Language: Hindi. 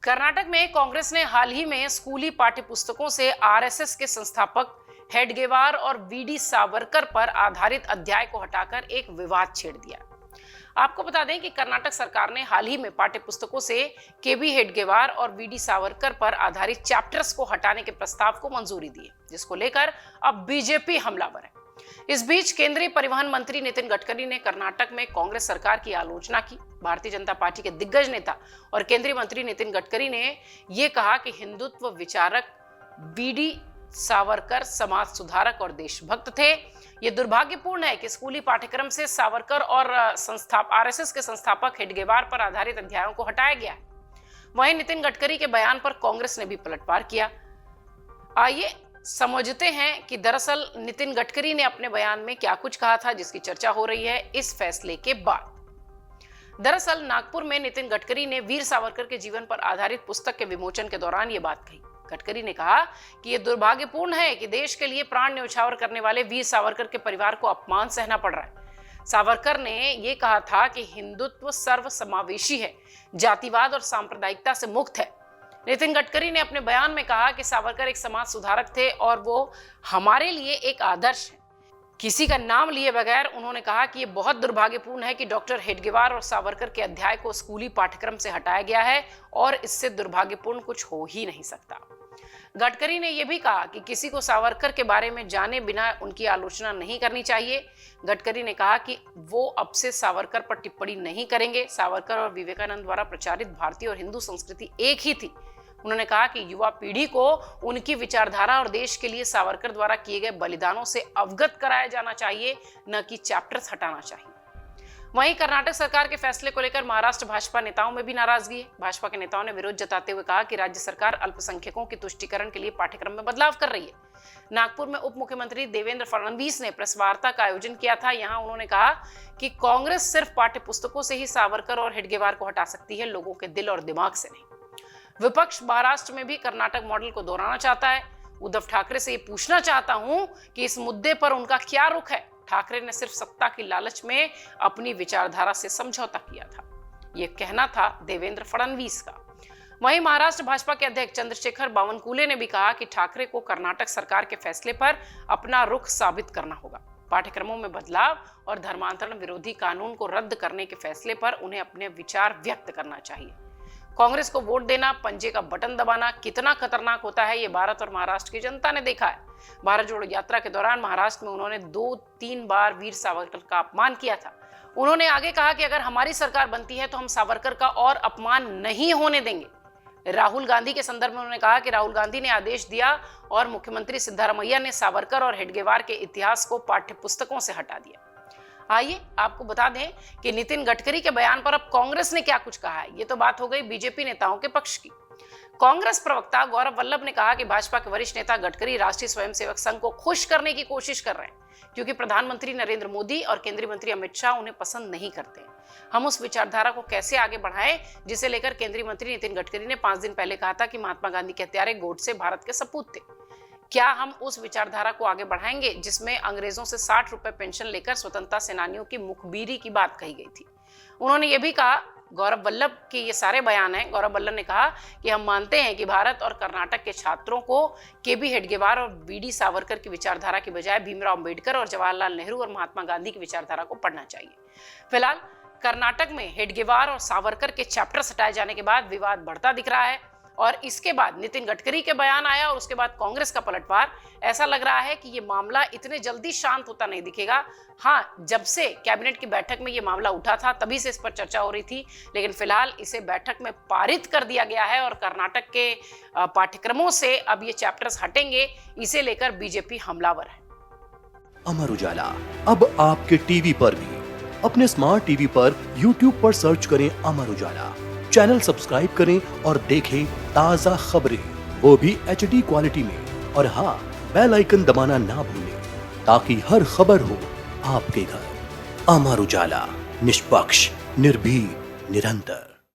कर्नाटक में कांग्रेस ने हाल ही में स्कूली पाठ्यपुस्तकों से आरएसएस के संस्थापक हेडगेवार और वीडी सावरकर पर आधारित अध्याय को हटाकर एक विवाद छेड़ दिया। आपको बता दें कि कर्नाटक सरकार ने हाल ही में पाठ्यपुस्तकों से केबी हेडगेवार और वीडी सावरकर पर आधारित चैप्टर्स को हटाने के प्रस्ताव को मंजूरी दी है, जिसको लेकर अब बीजेपी हमलावर है। इस बीच केंद्रीय परिवहन मंत्री नितिन गडकरी ने कर्नाटक में कांग्रेस सरकार की आलोचना की। भारतीय जनता पार्टी के दिग्गज नेता और केंद्रीय मंत्री नितिन गडकरी ने यह कहा कि हिंदुत्व विचारक वीडी सावरकर समाज सुधारक और देशभक्त थे। यह दुर्भाग्यपूर्ण है कि स्कूली पाठ्यक्रम से सावरकर और आरएसएस के संस्थापक हेडगेवार पर आधारित अध्यायों को हटाया गया है। वहीं नितिन गडकरी के बयान पर कांग्रेस ने भी पलटवार किया। आइए समझते हैं कि दरअसल नितिन गडकरी ने अपने बयान में क्या कुछ कहा था, जिसकी चर्चा हो रही है इस फैसले के बाद। दरअसल नागपुर में नितिन गडकरी ने वीर सावरकर के जीवन पर आधारित पुस्तक के विमोचन के दौरान ये बात कही। गडकरी ने कहा कि यह दुर्भाग्यपूर्ण है कि देश के लिए प्राण न्यौछावर करने वाले वीर सावरकर के परिवार को अपमान सहना पड़ रहा है। सावरकर ने यह कहा था कि हिंदुत्व सर्वसमावेशी है, जातिवाद और सांप्रदायिकता से मुक्त है। नितिन गडकरी ने अपने बयान में कहा कि सावरकर एक समाज सुधारक थे और वो हमारे लिए एक आदर्श है। किसी का नाम लिए बगैर उन्होंने कहा कि यह बहुत दुर्भाग्यपूर्ण है कि डॉक्टर हेडगेवार और सावरकर के अध्याय को स्कूली पाठ्यक्रम से हटाया गया है और इससे दुर्भाग्यपूर्ण कुछ हो ही नहीं सकता। गडकरी ने यह भी कहा कि किसी को सावरकर के बारे में जाने बिना उनकी आलोचना नहीं करनी चाहिए। गडकरी ने कहा कि वो अब से सावरकर पर टिप्पणी नहीं करेंगे। सावरकर और विवेकानंद द्वारा प्रचारित भारतीय और हिंदू संस्कृति एक ही थी। उन्होंने कहा कि युवा पीढ़ी को उनकी विचारधारा और देश के लिए सावरकर द्वारा किए गए बलिदानों से अवगत कराया जाना चाहिए, न कि चैप्टर्स हटाना चाहिए। वहीं कर्नाटक सरकार के फैसले को लेकर महाराष्ट्र भाजपा नेताओं में भी नाराजगी है। भाजपा के नेताओं ने विरोध जताते हुए कहा कि राज्य सरकार अल्पसंख्यकों की तुष्टीकरण के लिए पाठ्यक्रम में बदलाव कर रही है। नागपुर में उप मुख्यमंत्री देवेंद्र फडणवीस ने प्रेस वार्ता का आयोजन किया था। यहां उन्होंने कहा कि कांग्रेस सिर्फ पाठ्यपुस्तकों से ही सावरकर और हेडगेवार को हटा सकती है, लोगों के दिल और दिमाग से नहीं। विपक्ष महाराष्ट्र में भी कर्नाटक मॉडल को दोहराना चाहता है। उद्धव ठाकरे से ये पूछना चाहता हूं कि इस मुद्दे पर उनका क्या रुख है। ठाकरे ने सिर्फ सत्ता की लालच में अपनी विचारधारा से समझौता किया था, ये कहना था देवेंद्र फडणवीस का। वहीं महाराष्ट्र भाजपा के अध्यक्ष चंद्रशेखर बावनकुले ने भी कहा कि ठाकरे को कर्नाटक सरकार के फैसले पर अपना रुख साबित करना होगा। पाठ्यक्रमों में बदलाव और धर्मांतरण विरोधी कानून को रद्द करने के फैसले पर उन्हें अपने विचार व्यक्त करना चाहिए। कांग्रेस को वोट देना, पंजे का बटन दबाना कितना खतरनाक होता है, ये भारत और महाराष्ट्र की जनता ने देखा है। भारत जोड़ो यात्रा के दौरान महाराष्ट्र में उन्होंने 2-3 बार वीर सावरकर का अपमान किया था। उन्होंने आगे कहा कि अगर हमारी सरकार बनती है तो हम सावरकर का और अपमान नहीं होने देंगे। राहुल गांधी के संदर्भ में उन्होंने कहा कि राहुल गांधी ने आदेश दिया और मुख्यमंत्री सिद्धारमैया ने सावरकर और हेडगेवार के इतिहास को पाठ्यपुस्तकों से हटा दिया। आइए आपको बता दें कि नितिन गडकरी के बयान पर अब कांग्रेस ने क्या कुछ कहा है। ये तो बात हो गई बीजेपी नेताओं के पक्ष की। कांग्रेस प्रवक्ता गौरव वल्लभ ने कहा कि भाजपा के वरिष्ठ नेता गडकरी राष्ट्रीय स्वयंसेवक संघ को खुश करने की कोशिश कर रहे हैं, क्योंकि प्रधानमंत्री नरेंद्र मोदी और केंद्रीय मंत्री अमित शाह उन्हें पसंद नहीं करते। हम उस विचारधारा को कैसे आगे बढ़ाएं जिसे लेकर केंद्रीय मंत्री नितिन गडकरी ने 5 दिन पहले कहा था कि महात्मा गांधी के हत्यारे गोडसे भारत के सपूत थे। क्या हम उस विचारधारा को आगे बढ़ाएंगे जिसमें अंग्रेजों से 60 रुपए पेंशन लेकर स्वतंत्रता सेनानियों की मुखबिरी की बात कही गई थी। उन्होंने ये भी कहा, गौरव वल्लभ के ये सारे बयान हैं। गौरव वल्लभ ने कहा कि हम मानते हैं कि भारत और कर्नाटक के छात्रों को केबी हेडगेवार और वीडी सावरकर की विचारधारा की बजाय भीमराव अंबेडकर और जवाहरलाल नेहरू और महात्मा गांधी की विचारधारा को पढ़ना चाहिए। फिलहाल कर्नाटक में हेडगेवार और सावरकर के चैप्टर्स हटाए जाने के बाद विवाद बढ़ता दिख रहा है और इसके बाद नितिन गडकरी के बयान आया और उसके बाद कांग्रेस का पलटवार। ऐसा लग रहा है कि ये मामला इतने जल्दी शांत होता नहीं दिखेगा। हाँ, जब से कैबिनेट की बैठक में ये मामला उठा था तभी से इस पर चर्चा हो रही थी, लेकिन फिलहाल इसे बैठक में पारित कर दिया गया है और कर्नाटक के पाठ्यक्रमों से अब ये चैप्टर्स हटेंगे। इसे लेकर बीजेपी हमलावर है। अमर उजाला अब आपके टीवी पर भी। अपने स्मार्ट टीवी पर YouTube पर सर्च करें अमर उजाला, चैनल सब्सक्राइब करें और देखें ताजा खबरें, वो भी HD क्वालिटी में। और हाँ, बेल आइकन दबाना ना भूलें ताकि हर खबर हो आपके घर। अमर उजाला, निष्पक्ष, निर्भीक, निरंतर।